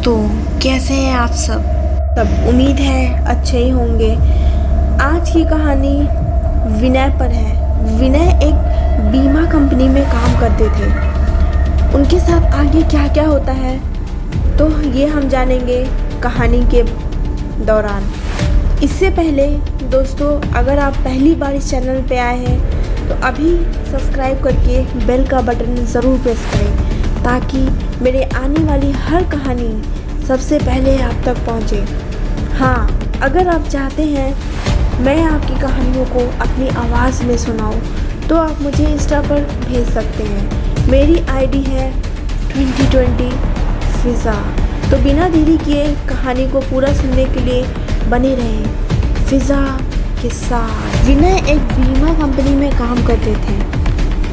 दोस्तों, कैसे हैं आप सब उम्मीद है अच्छे ही होंगे। आज की कहानी विनय पर है। विनय एक बीमा कंपनी में काम करते थे। उनके साथ आगे क्या क्या होता है तो ये हम जानेंगे कहानी के दौरान। इससे पहले दोस्तों, अगर आप पहली बार इस चैनल पे आए हैं तो अभी सब्सक्राइब करके बेल का बटन ज़रूर प्रेस करें ताकि मेरे आने वाली हर कहानी सबसे पहले आप तक पहुंचे। हाँ, अगर आप चाहते हैं मैं आपकी कहानियों को अपनी आवाज़ में सुनाऊं तो आप मुझे इंस्टा पर भेज सकते हैं। मेरी आईडी है 2020 फिज़ा। तो बिना देरी किए कहानी को पूरा सुनने के लिए बने रहें फिज़ा के साथ। विनय एक बीमा कंपनी में काम करते थे।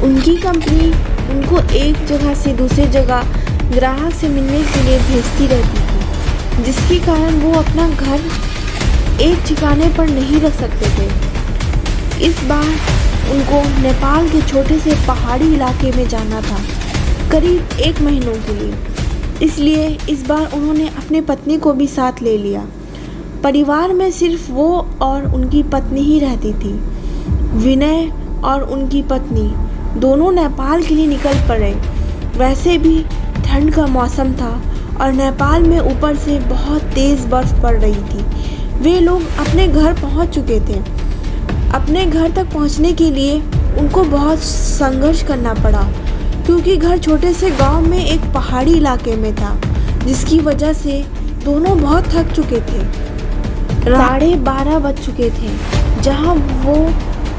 उनकी कंपनी उनको एक जगह से दूसरी जगह ग्राहक से मिलने के लिए भेजती रहती थी, जिसके कारण वो अपना घर एक ठिकाने पर नहीं रख सकते थे। इस बार उनको नेपाल के छोटे से पहाड़ी इलाके में जाना था, करीब 1 महीनों के लिए। इसलिए इस बार उन्होंने अपनी पत्नी को भी साथ ले लिया। परिवार में सिर्फ वो और उनकी पत्नी ही रहती थी। विनय और उनकी पत्नी दोनों नेपाल के लिए निकल पड़े। वैसे भी ठंड का मौसम था और नेपाल में ऊपर से बहुत तेज़ बर्फ़ पड़ रही थी। वे लोग अपने घर पहुंच चुके थे। अपने घर तक पहुंचने के लिए उनको बहुत संघर्ष करना पड़ा, क्योंकि घर छोटे से गांव में एक पहाड़ी इलाके में था, जिसकी वजह से दोनों बहुत थक चुके थे। 12:30 बज चुके थे। जहां वो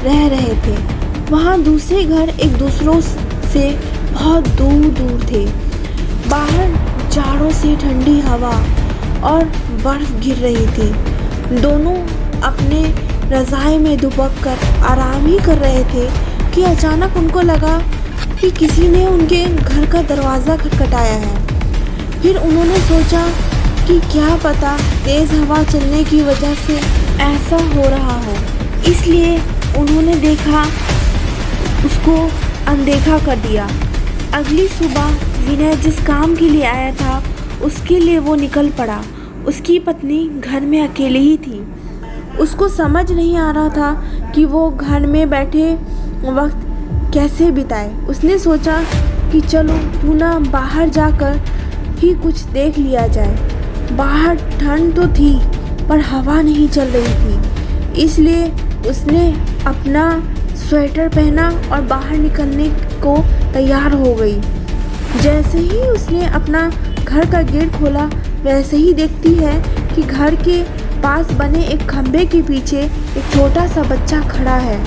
रह रहे थे वहाँ दूसरे घर एक दूसरों से बहुत दूर दूर थे। बाहर जाड़ों से ठंडी हवा और बर्फ़ गिर रही थी। दोनों अपने रज़ाई में दुबक कर आराम ही कर रहे थे कि अचानक उनको लगा कि किसी ने उनके घर का दरवाज़ा खटखटाया है। फिर उन्होंने सोचा कि क्या पता तेज़ हवा चलने की वजह से ऐसा हो रहा हो, इसलिए उन्होंने देखा उसको अनदेखा कर दिया। अगली सुबह विनय जिस काम के लिए आया था उसके लिए वो निकल पड़ा। उसकी पत्नी घर में अकेले ही थी। उसको समझ नहीं आ रहा था कि वो घर में बैठे वक्त कैसे बिताए। उसने सोचा कि चलो क्यों ना बाहर जाकर ही कुछ देख लिया जाए। बाहर ठंड तो थी पर हवा नहीं चल रही थी, इसलिए उसने अपना स्वेटर पहना और बाहर निकलने को तैयार हो गई। जैसे ही उसने अपना घर का गेट खोला, वैसे ही देखती है कि घर के पास बने एक खंभे के पीछे एक छोटा सा बच्चा खड़ा है,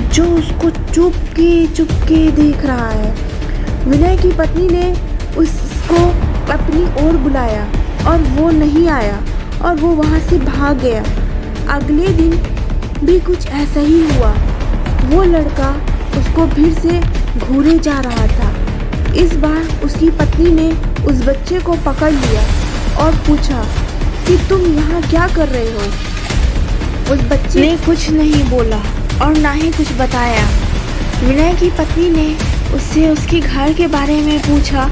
जो उसको चुपके देख रहा है। विनय की पत्नी ने उसको अपनी ओर बुलाया और वो नहीं आया और वो वहाँ से भाग गया। अगले दिन भी कुछ ऐसा ही हुआ। वो लड़का उसको फिर से घूरे जा रहा था। इस बार उसकी पत्नी ने उस बच्चे को पकड़ लिया और पूछा कि तुम यहाँ क्या कर रहे हो। उस बच्चे ने कुछ नहीं बोला और ना ही कुछ बताया। विनय की पत्नी ने उससे उसके घर के बारे में पूछा,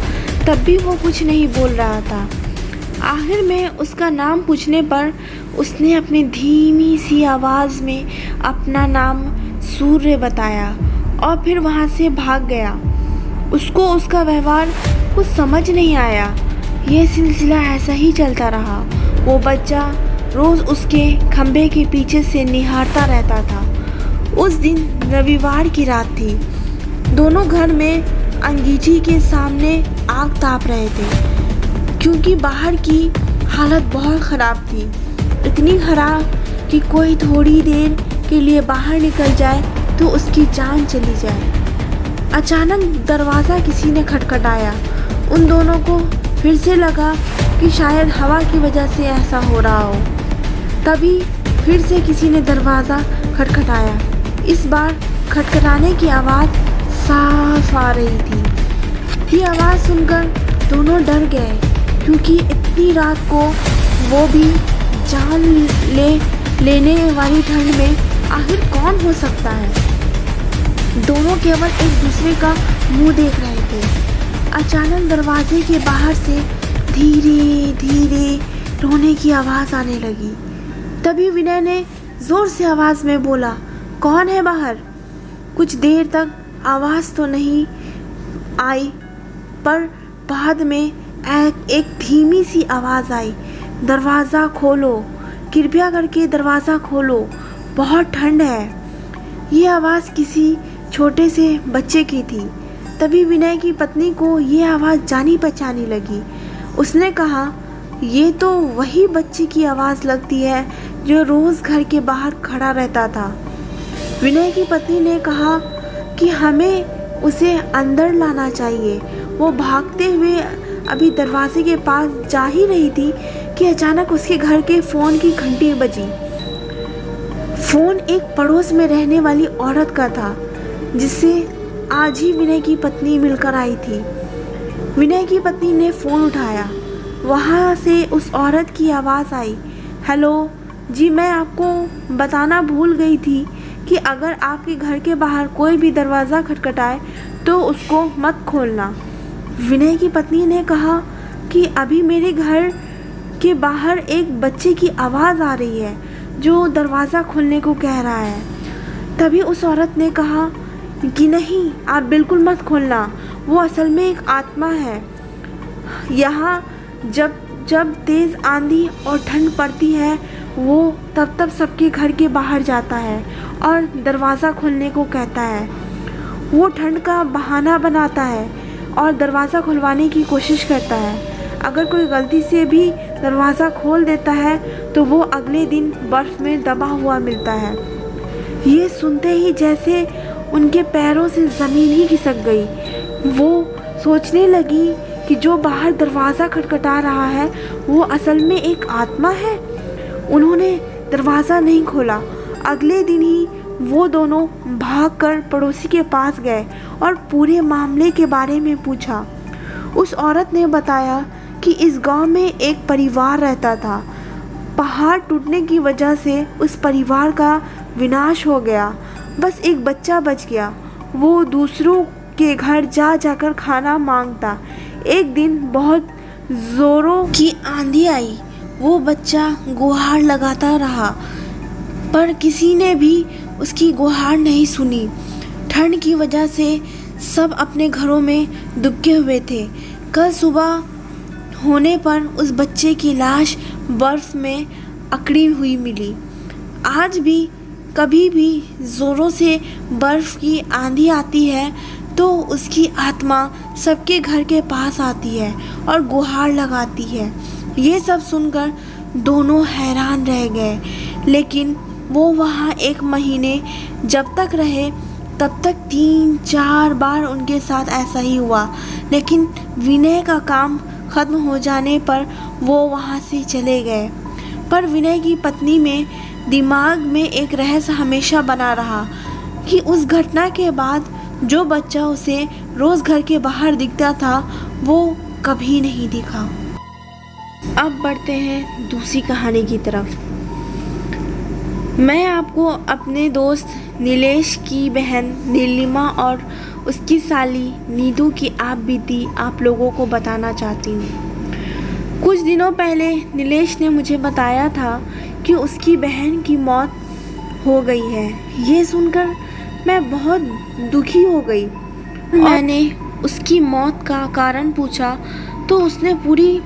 तब भी वो कुछ नहीं बोल रहा था। आखिर में उसका नाम पूछने पर उसने अपनी धीमी सी आवाज़ में अपना नाम सूर्य बताया और फिर वहाँ से भाग गया। उसको उसका व्यवहार कुछ समझ नहीं आया। यह सिलसिला ऐसा ही चलता रहा। वो बच्चा रोज़ उसके खंभे के पीछे से निहारता रहता था। उस दिन रविवार की रात थी। दोनों घर में अंगीठी के सामने आग ताप रहे थे, क्योंकि बाहर की हालत बहुत ख़राब थी। इतनी ख़राब कि कोई थोड़ी देर के लिए बाहर निकल जाए तो उसकी जान चली जाए। अचानक दरवाज़ा किसी ने खटखटाया। उन दोनों को फिर से लगा कि शायद हवा की वजह से ऐसा हो रहा हो। तभी फिर से किसी ने दरवाज़ा खटखटाया। इस बार खटखटाने की आवाज़ साफ आ रही थी। ये आवाज़ सुनकर दोनों डर गए, क्योंकि इतनी रात को वो भी जान लेने वाली ठंड में आखिर कौन हो सकता है। दोनों केवल एक दूसरे का मुंह देख रहे थे। अचानक दरवाजे के बाहर से धीरे धीरे रोने की आवाज़ आने लगी। तभी विनय ने ज़ोर से आवाज़ में बोला, कौन है बाहर? कुछ देर तक आवाज़ तो नहीं आई, पर बाद में एक धीमी सी आवाज़ आई, दरवाज़ा खोलो, कृपया करके दरवाज़ा खोलो, बहुत ठंड है। ये आवाज़ किसी छोटे से बच्चे की थी। तभी विनय की पत्नी को ये आवाज़ जानी पहचानी लगी। उसने कहा, ये तो वही बच्चे की आवाज़ लगती है जो रोज़ घर के बाहर खड़ा रहता था। विनय की पत्नी ने कहा कि हमें उसे अंदर लाना चाहिए। वो भागते हुए अभी दरवाजे के पास जा ही रही थी कि अचानक उसके घर के फ़ोन की घंटी बजी। फ़ोन एक पड़ोस में रहने वाली औरत का था, जिससे आज ही विनय की पत्नी मिलकर आई थी। विनय की पत्नी ने फ़ोन उठाया। वहाँ से उस औरत की आवाज़ आई, हेलो जी, मैं आपको बताना भूल गई थी कि अगर आपके घर के बाहर कोई भी दरवाज़ा खटखटाए तो उसको मत खोलना। विनय की पत्नी ने कहा कि अभी मेरे घर के बाहर एक बच्चे की आवाज़ आ रही है जो दरवाज़ा खोलने को कह रहा है। तभी उस औरत ने कहा कि नहीं, आप बिल्कुल मत खोलना, वो असल में एक आत्मा है। यहाँ जब तेज़ आंधी और ठंड पड़ती है वो तब सबके घर के बाहर जाता है और दरवाज़ा खोलने को कहता है। वो ठंड का बहाना बनाता है और दरवाज़ा खुलवाने की कोशिश करता है। अगर कोई गलती से भी दरवाज़ा खोल देता है तो वो अगले दिन बर्फ़ में दबा हुआ मिलता है। ये सुनते ही जैसे उनके पैरों से ज़मीन ही खिसक गई। वो सोचने लगी कि जो बाहर दरवाज़ा खटखटा रहा है वो असल में एक आत्मा है। उन्होंने दरवाज़ा नहीं खोला। अगले दिन ही वो दोनों भागकर पड़ोसी के पास गए और पूरे मामले के बारे में पूछा। उस औरत ने बताया कि इस गांव में एक परिवार रहता था। पहाड़ टूटने की वजह से उस परिवार का विनाश हो गया। बस एक बच्चा बच गया। वो दूसरों के घर जाकर खाना मांगता। एक दिन बहुत ज़ोरों की आंधी आई। वो बच्चा गुहार लगाता रहा, पर किसी ने भी उसकी गुहार नहीं सुनी। ठंड की वजह से सब अपने घरों में दुबके हुए थे। कल सुबह होने पर उस बच्चे की लाश बर्फ़ में अकड़ी हुई मिली। आज भी कभी भी ज़ोरों से बर्फ़ की आंधी आती है तो उसकी आत्मा सबके घर के पास आती है और गुहार लगाती है। ये सब सुनकर दोनों हैरान रह गए, लेकिन वो वहाँ 1 महीने जब तक रहे तब तक 3-4 बार उनके साथ ऐसा ही हुआ। लेकिन विनय का काम ख़त्म हो जाने पर वो वहाँ से चले गए। पर विनय की पत्नी में दिमाग में एक रहस्य हमेशा बना रहा कि उस घटना के बाद जो बच्चा उसे रोज़ घर के बाहर दिखता था वो कभी नहीं दिखा। अब बढ़ते हैं दूसरी कहानी की तरफ। मैं आपको अपने दोस्त नीलेश की बहन नीलिमा और उसकी साली नीतू की आप बीती आप लोगों को बताना चाहती हूँ। कुछ दिनों पहले नीलेश ने मुझे बताया था कि उसकी बहन की मौत हो गई है। ये सुनकर मैं बहुत दुखी हो गई। मैंने उसकी मौत का कारण पूछा तो उसने पूरी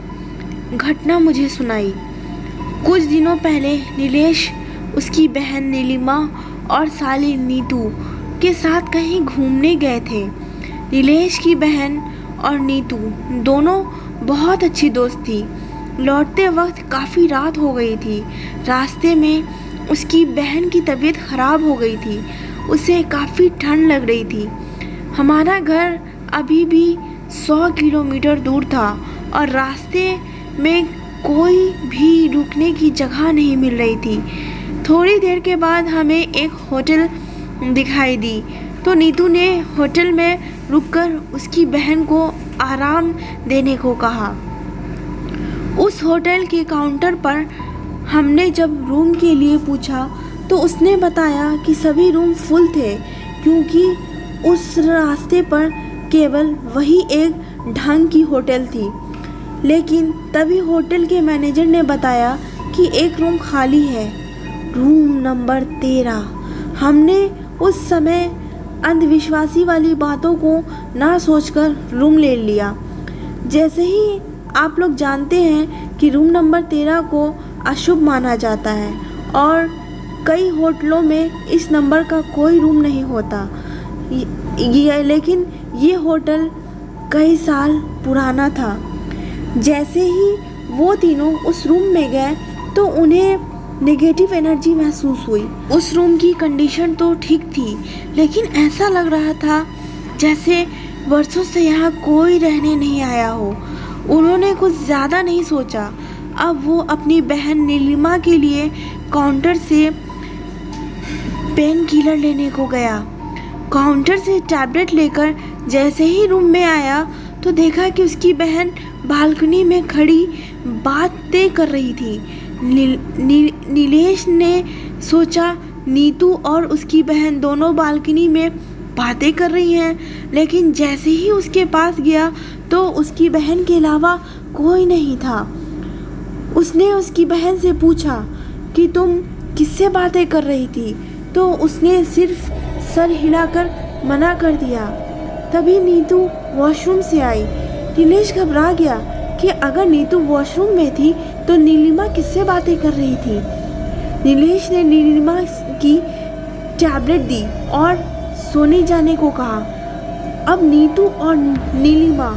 घटना मुझे सुनाई। कुछ दिनों पहले नीलेश उसकी बहन नीलिमा और साली नीतू के साथ कहीं घूमने गए थे। नीलेश की बहन और नीतू दोनों बहुत अच्छी दोस्त थी। लौटते वक्त काफ़ी रात हो गई थी। रास्ते में उसकी बहन की तबीयत ख़राब हो गई थी। उसे काफ़ी ठंड लग रही थी। हमारा घर अभी भी 100 किलोमीटर दूर था और रास्ते में कोई भी रुकने की जगह नहीं मिल रही थी। थोड़ी देर के बाद हमें एक होटल दिखाई दी तो नीतू ने होटल में रुककर उसकी बहन को आराम देने को कहा। उस होटल के काउंटर पर हमने जब रूम के लिए पूछा तो उसने बताया कि सभी रूम फुल थे, क्योंकि उस रास्ते पर केवल वही एक ढंग की होटल थी। लेकिन तभी होटल के मैनेजर ने बताया कि एक रूम खाली है, रूम नंबर 13। हमने उस समय अंधविश्वासी वाली बातों को ना सोचकर रूम ले लिया। जैसे ही आप लोग जानते हैं कि रूम नंबर 13 को अशुभ माना जाता है और कई होटलों में इस नंबर का कोई रूम नहीं होता। लेकिन ये होटल कई साल पुराना था। जैसे ही वो तीनों उस रूम में गए तो उन्हें नेगेटिव एनर्जी महसूस हुई। उस रूम की कंडीशन तो ठीक थी, लेकिन ऐसा लग रहा था जैसे वर्षों से यहाँ कोई रहने नहीं आया हो। उन्होंने कुछ ज़्यादा नहीं सोचा। अब वो अपनी बहन नीलिमा के लिए काउंटर से पेन किलर लेने को गया। काउंटर से टैबलेट लेकर जैसे ही रूम में आया तो देखा कि उसकी बहन बालकनी में खड़ी बातें कर रही थी। नीलेश ने सोचा नीतू और उसकी बहन दोनों बालकनी में बातें कर रही हैं, लेकिन जैसे ही उसके पास गया तो उसकी बहन के अलावा कोई नहीं था। उसने उसकी बहन से पूछा कि तुम किससे बातें कर रही थी, तो उसने सिर्फ सर हिलाकर मना कर दिया। तभी नीतू वॉशरूम से आई। नीलेश घबरा गया कि अगर नीतू वॉशरूम में थी तो नीलिमा किससे बातें कर रही थी। नीलेश ने नीलिमा की टैबलेट दी और सोने जाने को कहा। अब नीतू और नीलिमा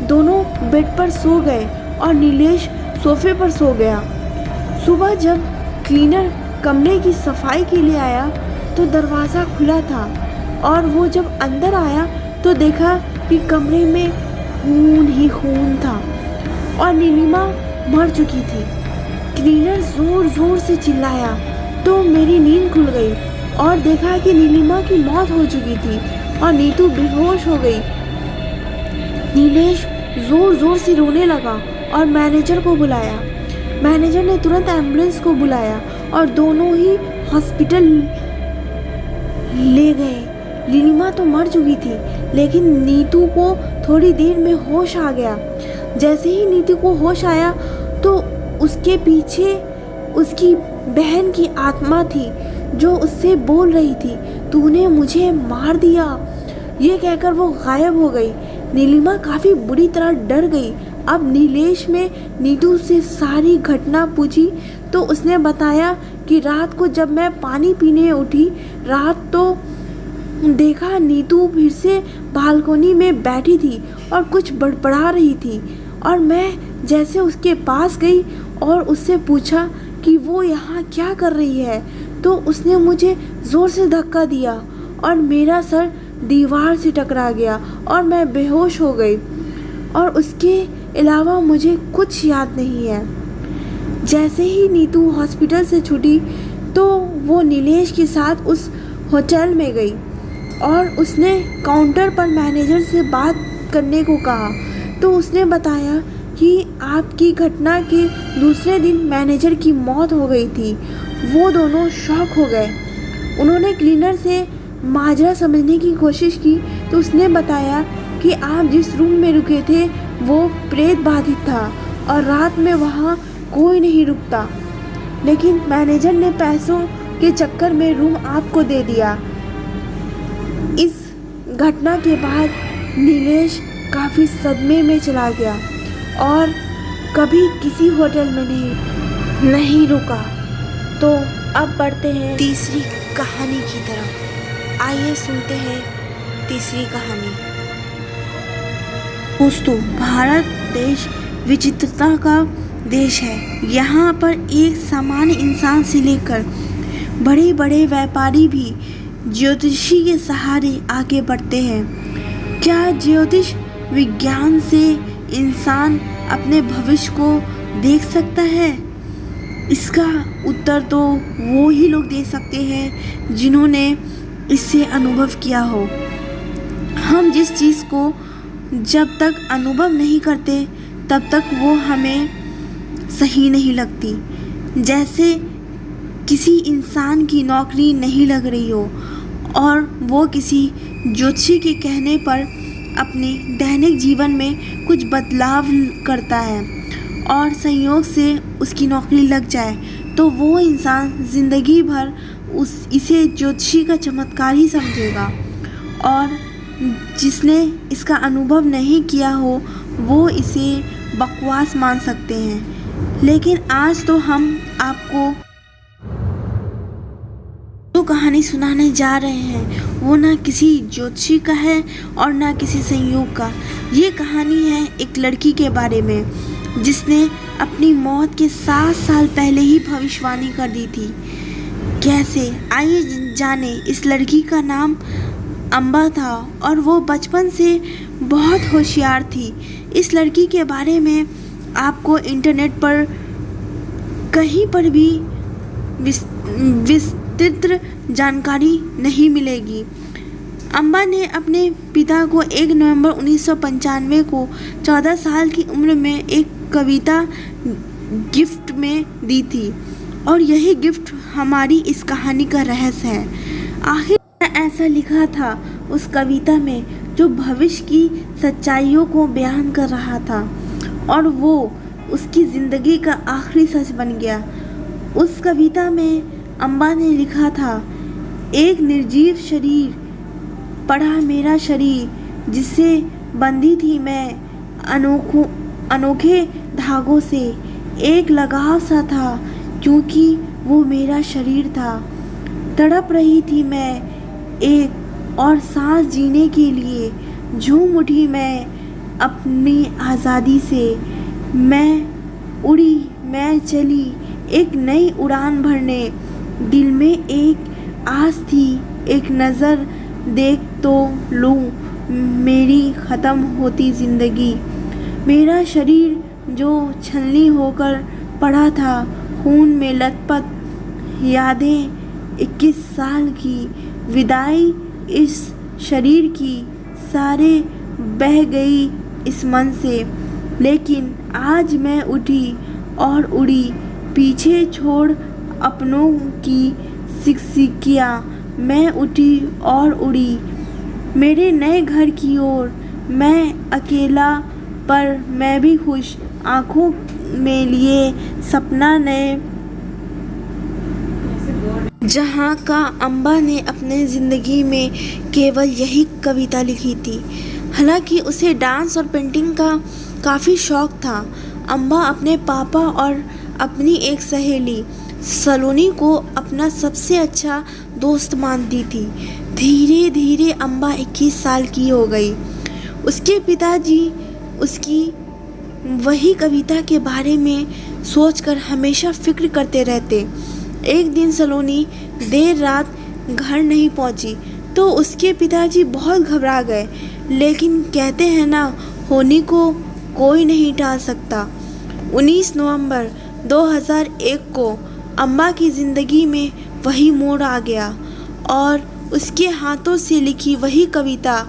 दोनों बेड पर सो गए और नीलेश सोफे पर सो गया। सुबह जब क्लीनर कमरे की सफाई के लिए आया तो दरवाज़ा खुला था और वो जब अंदर आया तो देखा कि कमरे में खून ही खून था और नीलिमा मर चुकी थी। क्लीनर ज़ोर ज़ोर से चिल्लाया तो मेरी नींद खुल गई और देखा कि नीलिमा की मौत हो चुकी थी और नीतू बेहोश हो गई। नीलेश ज़ोर ज़ोर से रोने लगा और मैनेजर को बुलाया। मैनेजर ने तुरंत एम्बुलेंस को बुलाया और दोनों ही हॉस्पिटल ले गए। नीलिमा तो मर चुकी थी, लेकिन नीतू को थोड़ी देर में होश आ गया। जैसे ही नीतू को होश आया तो उसके पीछे उसकी बहन की आत्मा थी जो उससे बोल रही थी, तूने मुझे मार दिया। ये कहकर वो गायब हो गई। नीलिमा काफ़ी बुरी तरह डर गई। अब नीलेश में नीतू से सारी घटना पूछी तो उसने बताया कि रात को जब मैं पानी पीने उठी रात तो देखा नीतू फिर से बालकनी में बैठी थी और कुछ बड़बड़ा रही थी और मैं जैसे उसके पास गई और उससे पूछा कि वो यहाँ क्या कर रही है, तो उसने मुझे ज़ोर से धक्का दिया और मेरा सर दीवार से टकरा गया और मैं बेहोश हो गई और उसके अलावा मुझे कुछ याद नहीं है। जैसे ही नीतू हॉस्पिटल से छूटी तो वो नीलेश के साथ उस होटल में गई और उसने काउंटर पर मैनेजर से बात करने को कहा तो उसने बताया कि आपकी घटना के दूसरे दिन मैनेजर की मौत हो गई थी। वो दोनों शॉक हो गए। उन्होंने क्लीनर से माजरा समझने की कोशिश की तो उसने बताया कि आप जिस रूम में रुके थे वो प्रेत बाधित था और रात में वहाँ कोई नहीं रुकता, लेकिन मैनेजर ने पैसों के चक्कर में रूम आपको दे दिया। इस घटना के बाद नीलेश काफ़ी सदमे में चला गया और कभी किसी होटल में नहीं रुका। तो अब बढ़ते हैं तीसरी कहानी की तरफ। आइए सुनते हैं तीसरी कहानी। दोस्तों, भारत देश विचित्रता का देश है। यहाँ पर एक सामान्य इंसान से लेकर बड़े बड़े व्यापारी भी ज्योतिषी के सहारे आगे बढ़ते हैं। क्या ज्योतिष विज्ञान से इंसान अपने भविष्य को देख सकता है? इसका उत्तर तो वो ही लोग दे सकते हैं जिन्होंने इससे अनुभव किया हो। हम जिस चीज़ को जब तक अनुभव नहीं करते तब तक वो हमें सही नहीं लगती। जैसे किसी इंसान की नौकरी नहीं लग रही हो और वो किसी ज्योतिषी के कहने पर अपने दैनिक जीवन में कुछ बदलाव करता है और संयोग से उसकी नौकरी लग जाए तो वो इंसान ज़िंदगी भर इसे ज्योतिषी का चमत्कार ही समझेगा, और जिसने इसका अनुभव नहीं किया हो वो इसे बकवास मान सकते हैं। लेकिन आज तो हम आपको जो कहानी सुनाने जा रहे हैं वो ना किसी ज्योतिषी का है और ना किसी संयोग का। ये कहानी है एक लड़की के बारे में जिसने अपनी मौत के 7 साल पहले ही भविष्यवाणी कर दी थी। कैसे, आइए जाने। इस लड़की का नाम अम्बा था और वो बचपन से बहुत होशियार थी। इस लड़की के बारे में आपको इंटरनेट पर कहीं पर भी विस्तृत जानकारी नहीं मिलेगी। अम्बा ने अपने पिता को 1 नवंबर 1995 को 14 साल की उम्र में एक कविता गिफ्ट में दी थी, और यही गिफ्ट हमारी इस कहानी का रहस्य है। आखिर ऐसा लिखा था उस कविता में जो भविष्य की सच्चाइयों को बयान कर रहा था, और वो उसकी ज़िंदगी का आखिरी सच बन गया। उस कविता में अम्बा ने लिखा था, एक निर्जीव शरीर पड़ा मेरा शरीर जिससे बंधी थी मैं अनोखे धागों से, एक लगाव सा था क्योंकि वो मेरा शरीर था। तड़प रही थी मैं एक और सांस जीने के लिए, झूम उठी मैं अपनी आज़ादी से। मैं उड़ी, मैं चली एक नई उड़ान भरने, दिल में एक आस थी, एक नज़र देख तो लूँ मेरी ख़त्म होती ज़िंदगी। मेरा शरीर जो छलनी होकर पड़ा था खून में लथपथ, यादें 21 साल की, विदाई इस शरीर की सारे बह गई इस मन से। लेकिन आज मैं उठी और उड़ी, पीछे छोड़ अपनों की सिकसिकियाँ। मैं उठी और उड़ी मेरे नए घर की ओर, मैं अकेला पर मैं भी खुश, आँखों में लिए सपना नए। जहाँ का अम्बा ने अपने ज़िंदगी में केवल यही कविता लिखी थी। हालांकि उसे डांस और पेंटिंग का काफ़ी शौक़ था। अम्बा अपने पापा और अपनी एक सहेली सलोनी को अपना सबसे अच्छा दोस्त मानती थी। धीरे धीरे अम्बा 21 साल की हो गई। उसके पिताजी उसकी वही कविता के बारे में सोचकर हमेशा फिक्र करते रहते। एक दिन सलोनी देर रात घर नहीं पहुंची तो उसके पिताजी बहुत घबरा गए, लेकिन कहते हैं ना, होनी को कोई नहीं टाल सकता। 19 नवंबर 2001 को अम्बा की ज़िंदगी में वही मोड़ आ गया और उसके हाथों से लिखी वही कविता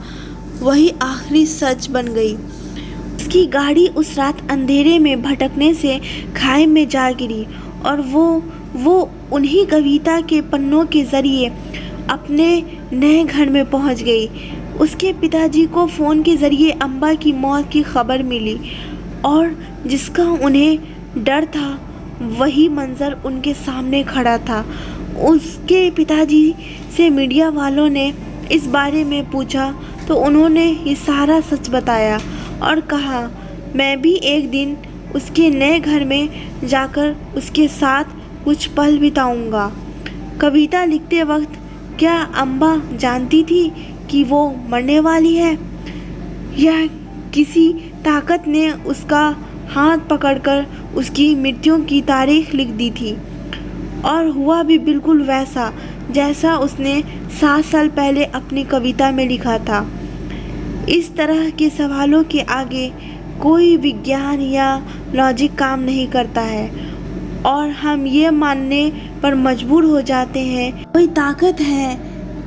वही आखिरी सच बन गई। उसकी गाड़ी उस रात अंधेरे में भटकने से खाई में जा गिरी और वो उन्हीं कविता के पन्नों के ज़रिए अपने नए घर में पहुंच गई। उसके पिताजी को फ़ोन के ज़रिए अम्बा की मौत की खबर मिली और जिसका उन्हें डर था वही मंज़र उनके सामने खड़ा था। उसके पिताजी से मीडिया वालों ने इस बारे में पूछा तो उन्होंने ये सारा सच बताया और कहा, मैं भी एक दिन उसके नए घर में जाकर उसके साथ कुछ पल बिताऊंगा। कविता लिखते वक्त क्या अम्बा जानती थी कि वो मरने वाली है, या किसी ताकत ने उसका हाथ पकड़कर उसकी मृत्यु की तारीख लिख दी थी? और हुआ भी बिल्कुल वैसा जैसा उसने 7 साल पहले अपनी कविता में लिखा था। इस तरह के सवालों के आगे कोई विज्ञान या लॉजिक काम नहीं करता है और हम ये मानने पर मजबूर हो जाते हैं कोई ताकत है,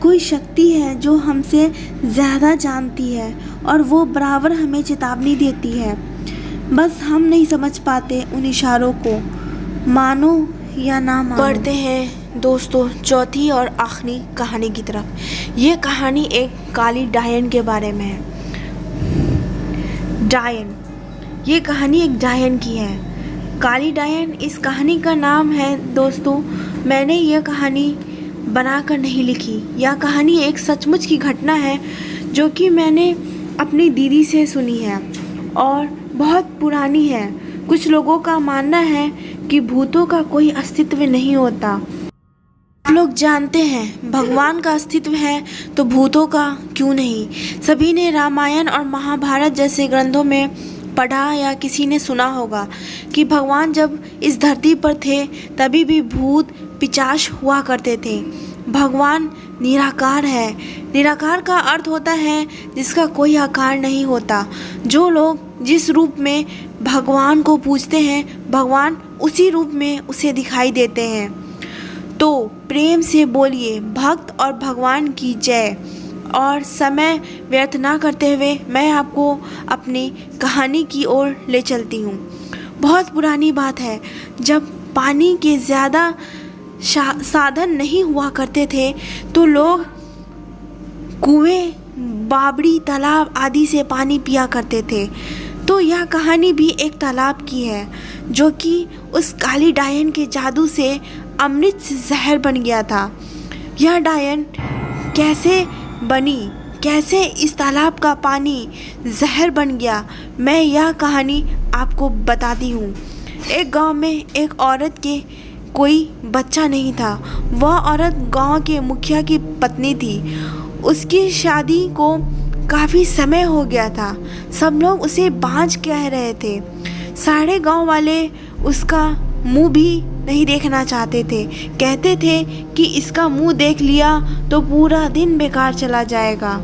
कोई शक्ति है जो हमसे ज़्यादा जानती है और वो बराबर हमें चेतावनी देती है। बस हम नहीं समझ पाते उन इशारों को, मानो या ना मानो। बढ़ते हैं दोस्तों चौथी और आखिरी कहानी की तरफ। ये कहानी एक काली डायन के बारे में है। डायन। ये कहानी एक डायन की है, काली डायन इस कहानी का नाम है। दोस्तों, मैंने यह कहानी बनाकर नहीं लिखी। यह कहानी एक सचमुच की घटना है जो कि मैंने अपनी दीदी से सुनी है और बहुत पुरानी है। कुछ लोगों का मानना है कि भूतों का कोई अस्तित्व नहीं होता। लोग जानते हैं भगवान का अस्तित्व है तो भूतों का क्यों नहीं। सभी ने रामायण और महाभारत जैसे ग्रंथों में पढ़ा या किसी ने सुना होगा कि भगवान जब इस धरती पर थे तभी भी भूत पिशाच हुआ करते थे। भगवान निराकार है। निराकार का अर्थ होता है जिसका कोई आकार नहीं होता। जो लोग जिस रूप में भगवान को पूजते हैं, भगवान उसी रूप में उसे दिखाई देते हैं। तो प्रेम से बोलिए भक्त और भगवान की जय। और समय व्यर्थ ना करते हुए मैं आपको अपनी कहानी की ओर ले चलती हूँ। बहुत पुरानी बात है, जब पानी के ज़्यादा साधन नहीं हुआ करते थे तो लोग कुएं, बावड़ी, तालाब आदि से पानी पिया करते थे। तो यह कहानी भी एक तालाब की है जो कि उस काली डायन के जादू से अमृत से जहर बन गया था। यह डायन कैसे बनी, कैसे इस तालाब का पानी जहर बन गया, मैं यह कहानी आपको बताती हूँ। एक गांव में एक औरत के कोई बच्चा नहीं था। वह औरत गांव के मुखिया की पत्नी थी। उसकी शादी को काफ़ी समय हो गया था। सब लोग उसे बांझ कह रहे थे। सारे गांव वाले उसका मुंह भी नहीं देखना चाहते थे। कहते थे कि इसका मुंह देख लिया तो पूरा दिन बेकार चला जाएगा।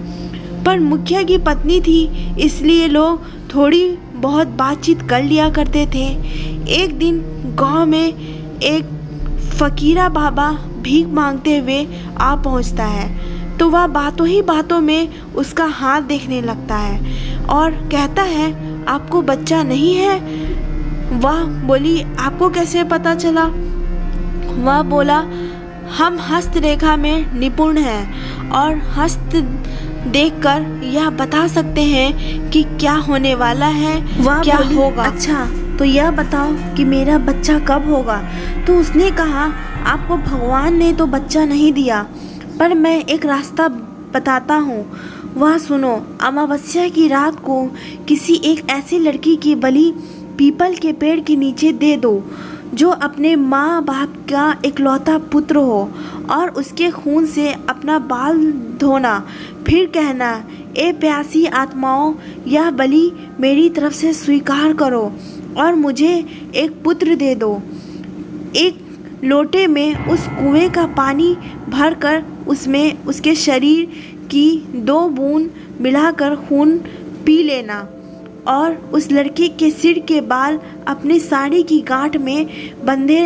पर मुखिया की पत्नी थी इसलिए लोग थोड़ी बहुत बातचीत कर लिया करते थे। एक दिन गांव में एक फकीरा बाबा भीख मांगते हुए आ पहुंचता है तो वह बातों ही बातों में उसका हाथ देखने लगता है और कहता है, आपको बच्चा नहीं है? वह बोली, आपको कैसे पता चला? वह बोला, हम हस्तरेखा में निपुण हैं और हस्त देखकर यह बता सकते हैं कि क्या होने वाला है, वह क्या होगा। अच्छा, तो यह बताओ कि मेरा बच्चा कब होगा? तो उसने कहा, आपको भगवान ने तो बच्चा नहीं दिया, पर मैं एक रास्ता बताता हूँ, वह सुनो। अमावस्या की रात को किसी एक ऐसी लड़की की बलि पीपल के पेड़ के नीचे दे दो जो अपने माँ बाप का इकलौता पुत्र हो और उसके खून से अपना बाल धोना। फिर कहना, ए प्यासी आत्माओं, यह बलि मेरी तरफ से स्वीकार करो और मुझे एक पुत्र दे दो। एक लोटे में उस कुएं का पानी भरकर उसमें उसके शरीर की 2 बूंद मिलाकर खून पी लेना और उस लड़के के सिर के बाल अपनी साड़ी की गांठ में बंधे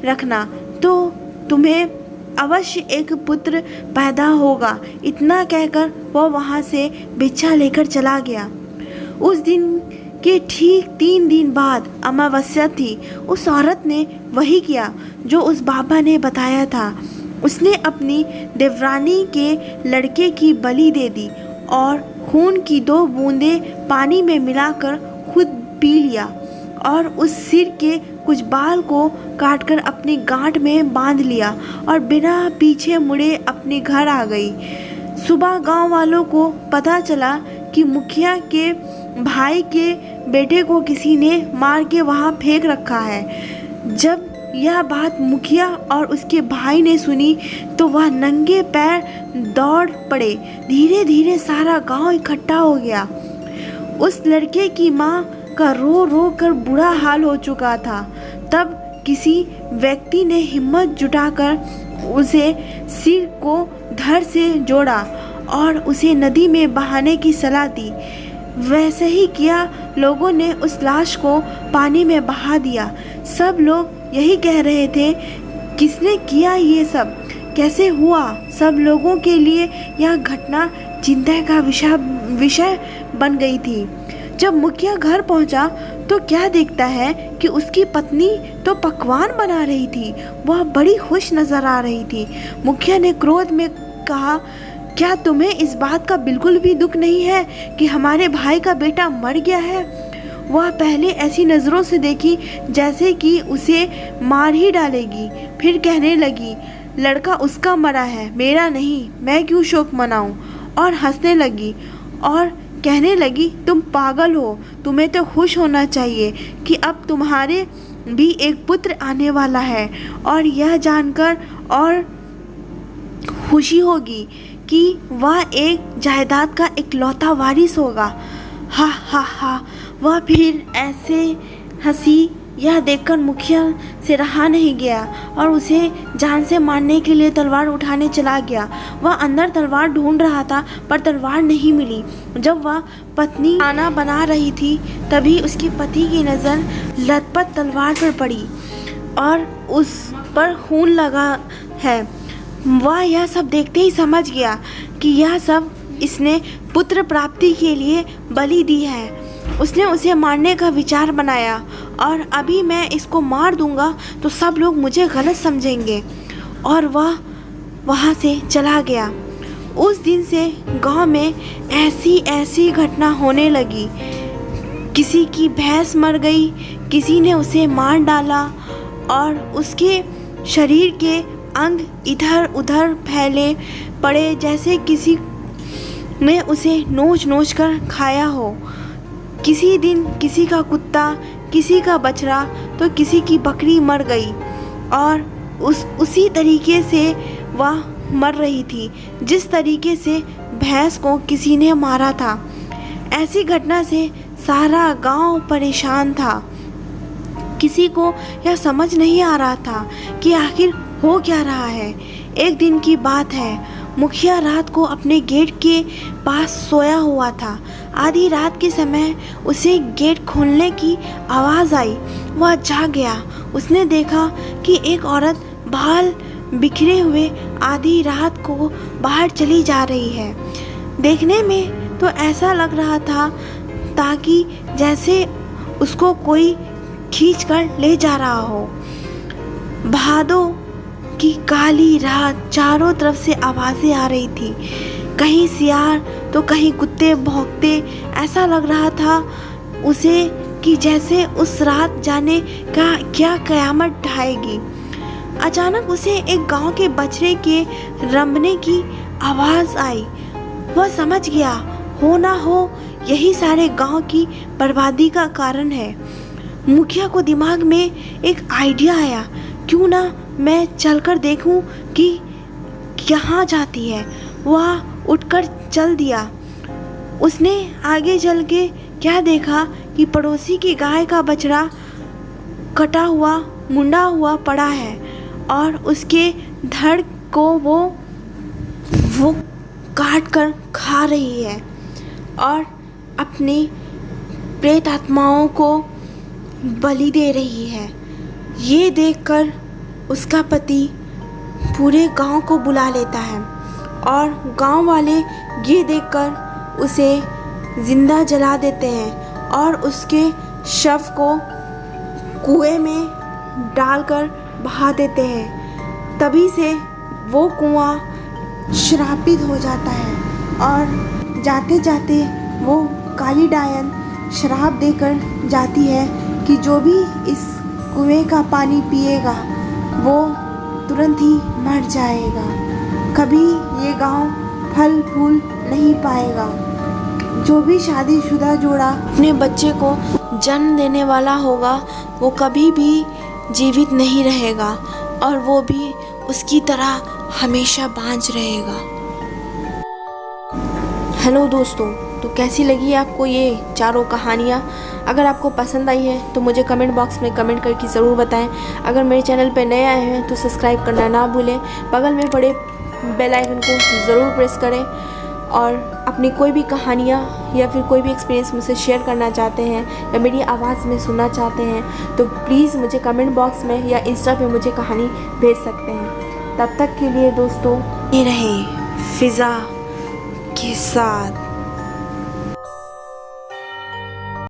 रखना तो तुम्हें अवश्य एक पुत्र पैदा होगा। इतना कहकर वह वहाँ से भिक्षा लेकर चला गया। उस दिन के ठीक 3 दिन बाद अमावस्या थी। उस औरत ने वही किया जो उस बाबा ने बताया था। उसने अपनी देवरानी के लड़के की बलि दे दी और खून की 2 बूंदें पानी में मिलाकर खुद पी लिया और उस सिर के कुछ बाल को काटकर अपनी गांठ में बांध लिया और बिना पीछे मुड़े अपने घर आ गई। सुबह गांव वालों को पता चला कि मुखिया के भाई के बेटे को किसी ने मार के वहाँ फेंक रखा है। जब यह बात मुखिया और उसके भाई ने सुनी तो वह नंगे पैर दौड़ पड़े। धीरे धीरे सारा गांव इकट्ठा हो गया। उस लड़के की माँ का रो रो कर बुरा हाल हो चुका था। तब किसी व्यक्ति ने हिम्मत जुटाकर उसे सिर को धड़ से जोड़ा और उसे नदी में बहाने की सलाह दी। वैसे ही किया। लोगों ने उस लाश को पानी में बहा दिया। सब लोग यही कह रहे थे, किसने किया ये सब, कैसे हुआ? सब लोगों के लिए यह घटना चिंता का विषय बन गई थी। जब मुखिया घर पहुंचा तो क्या देखता है कि उसकी पत्नी तो पकवान बना रही थी। वह बड़ी खुश नजर आ रही थी। मुखिया ने क्रोध में कहा, क्या तुम्हें इस बात का बिल्कुल भी दुख नहीं है कि हमारे भाई का बेटा मर गया है? वह पहले ऐसी नज़रों से देखी जैसे कि उसे मार ही डालेगी, फिर कहने लगी, लड़का उसका मरा है, मेरा नहीं, मैं क्यों शोक मनाऊं? और हंसने लगी और कहने लगी, तुम पागल हो, तुम्हें तो खुश होना चाहिए कि अब तुम्हारे भी एक पुत्र आने वाला है, और यह जानकर और खुशी होगी कि वह एक जायदाद का इकलौता वारिस होगा। हा हा हा। वह फिर ऐसे हंसी। यह देखकर मुखिया से रहा नहीं गया और उसे जान से मारने के लिए तलवार उठाने चला गया। वह अंदर तलवार ढूंढ रहा था पर तलवार नहीं मिली। जब वह पत्नी खाना बना रही थी तभी उसके पति की नज़र लथपथ तलवार पर पड़ी और उस पर खून लगा है। वह यह सब देखते ही समझ गया कि यह सब इसने पुत्र प्राप्ति के लिए बलि दी है। उसने उसे मारने का विचार बनाया और अभी मैं इसको मार दूंगा तो सब लोग मुझे गलत समझेंगे, और वह वहाँ से चला गया। उस दिन से गांव में ऐसी ऐसी घटना होने लगी। किसी की भैंस मर गई, किसी ने उसे मार डाला और उसके शरीर के अंग इधर उधर फैले पड़े जैसे किसी ने उसे नोच नोच कर खाया हो। किसी दिन किसी का कुत्ता, किसी का बछड़ा तो किसी की बकरी मर गई और उसी तरीके से वह मर रही थी जिस तरीके से भैंस को किसी ने मारा था। ऐसी घटना से सारा गांव परेशान था। किसी को यह समझ नहीं आ रहा था कि आखिर हो क्या रहा है। एक दिन की बात है, मुखिया रात को अपने गेट के पास सोया हुआ था। आधी रात के समय उसे गेट खोलने की आवाज़ आई। वह जाग गया। उसने देखा कि एक औरत बाल बिखरे हुए आधी रात को बाहर चली जा रही है। देखने में तो ऐसा लग रहा था ताकि जैसे उसको कोई खींच कर ले जा रहा हो। भादों की काली रात, चारों तरफ से आवाज़ें आ रही थी। कहीं सियार तो कहीं कुत्ते भौंकते। ऐसा लग रहा था उसे कि जैसे उस रात जाने का क्या कयामत ढाएगी। अचानक उसे एक गांव के बछड़े के रंभने की आवाज़ आई। वह समझ गया, हो ना हो यही सारे गांव की बर्बादी का कारण है। मुखिया को दिमाग में एक आइडिया आया, क्यों ना मैं चलकर देखूं कि कहाँ जाती है। वह उठकर चल दिया। उसने आगे चल के क्या देखा कि पड़ोसी की गाय का बछड़ा कटा हुआ, मुंडा हुआ पड़ा है और उसके धड़ को वो काट कर खा रही है और अपनी प्रेत आत्माओं को बलि दे रही है। ये देखकर उसका पति पूरे गांव को बुला लेता है और गांव वाले ये देखकर उसे ज़िंदा जला देते हैं और उसके शव को कुएं में डालकर बहा देते हैं। तभी से वो कुआं श्रापित हो जाता है और जाते जाते वो काली डायन श्राप देकर जाती है कि जो भी इस कुएं का पानी पिएगा वो तुरंत ही मर जाएगा, कभी ये गांव फल फूल नहीं पाएगा। जो भी शादीशुदा जोड़ा अपने बच्चे को जन्म देने वाला होगा वो कभी भी जीवित नहीं रहेगा और वो भी उसकी तरह हमेशा बांझ रहेगा। हेलो दोस्तों, तो कैसी लगी आपको ये चारों कहानियाँ? अगर आपको पसंद आई है तो मुझे कमेंट बॉक्स में कमेंट करके ज़रूर बताएं। अगर मेरे चैनल पर नए आए हैं तो सब्सक्राइब करना ना भूलें। बगल में पड़े बेल आइकन को ज़रूर प्रेस करें और अपनी कोई भी कहानियाँ या फिर कोई भी एक्सपीरियंस मुझसे शेयर करना चाहते हैं या मेरी आवाज़ में सुनना चाहते हैं तो प्लीज़ मुझे कमेंट बॉक्स में या इंस्टा पे मुझे कहानी भेज सकते हैं। तब तक के लिए दोस्तों, ये रहे फ़िज़ा के साथ।